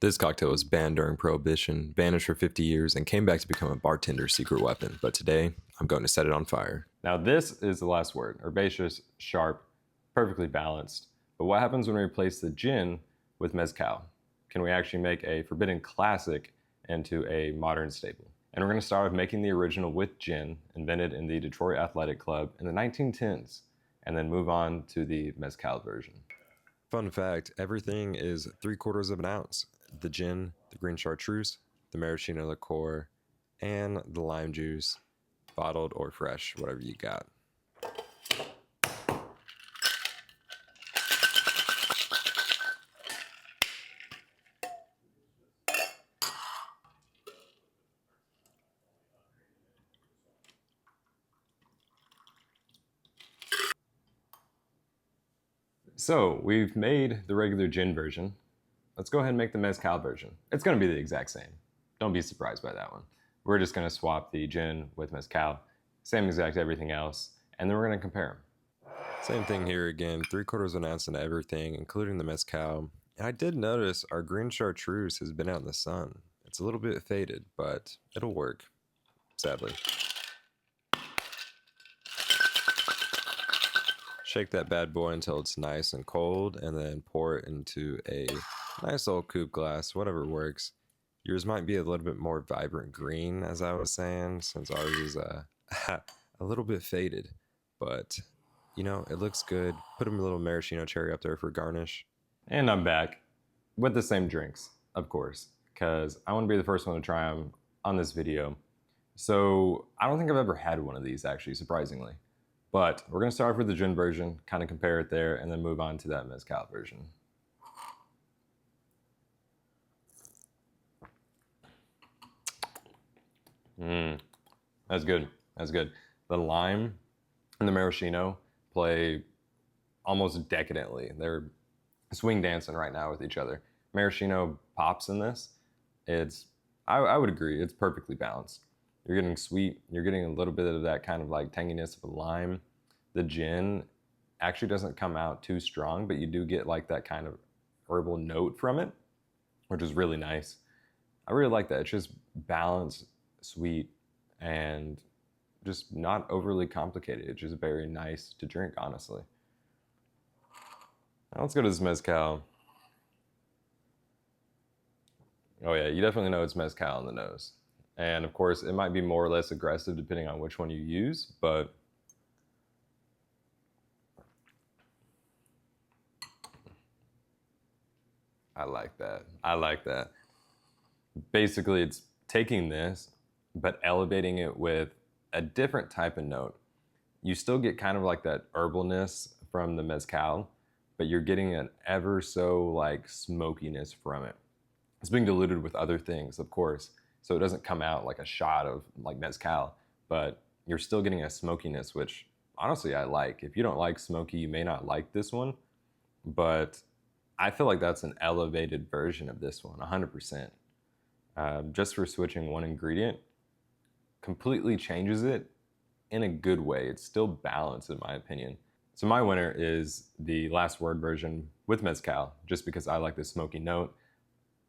This cocktail was banned during Prohibition, banished for 50 years, and came back to become a bartender's secret weapon. But today, I'm going to set it on fire. Now this is the last word. Herbaceous, sharp, perfectly balanced. But what happens when we replace the gin with mezcal? Can we actually make a forbidden classic into a modern staple? And we're going to start with making the original with gin, invented in the Detroit Athletic Club in the 1910s, and then move on to the mezcal version. Fun fact, everything is 3/4 of an ounce. The gin, the green chartreuse, the maraschino liqueur, and the lime juice, bottled or fresh, whatever you got. So we've made the regular gin version. Let's go ahead and make the mezcal version. It's going to be the exact same. Don't be surprised by that one. We're just going to swap the gin with mezcal, same exact everything else, and then we're going to compare them. Same thing here again, 3/4 of an ounce into everything, including the mezcal. And I did notice our green chartreuse has been out in the sun. It's a little bit faded, but it'll work, sadly. Shake that bad boy until it's nice and cold, and then pour it into a nice old coupe glass, whatever works. Yours might be a little bit more vibrant green, as I was saying, since ours is a little bit faded. But, you know, it looks good. Put a little maraschino cherry up there for garnish. And I'm back with the same drinks, of course, because I want to be the first one to try them on this video. So I don't think I've ever had one of these, actually, surprisingly. But we're going to start off with the gin version, kind of compare it there, and then move on to that mezcal version. That's good. That's good. The lime and the maraschino play almost decadently. They're swing dancing right now with each other. Maraschino pops in this. I would agree, it's perfectly balanced. You're getting sweet, you're getting a little bit of that kind of like tanginess of a lime. The gin actually doesn't come out too strong, but you do get like that kind of herbal note from it, which is really nice. I really like that. It's just balanced, sweet, and just not overly complicated. It's just very nice to drink, honestly. Now let's go to this mezcal. Oh yeah, you definitely know it's mezcal on the nose. And of course, it might be more or less aggressive depending on which one you use, but I like that. I like that. Basically, it's taking this, but elevating it with a different type of note. You still get kind of like that herbalness from the mezcal, but you're getting an ever so like smokiness from it. It's being diluted with other things, of course, so it doesn't come out like a shot of like mezcal, but you're still getting a smokiness, which honestly I like. If you don't like smoky, you may not like this one, but I feel like that's an elevated version of this one, 100%. Just for switching one ingredient completely changes it in a good way. It's still balanced in my opinion. So my winner is the Last Word version with mezcal, just because I like the smoky note.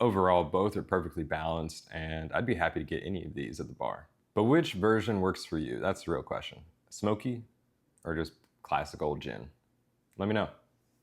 Overall, both are perfectly balanced, and I'd be happy to get any of these at the bar. But which version works for you? That's the real question. Smoky or just classic old gin? Let me know.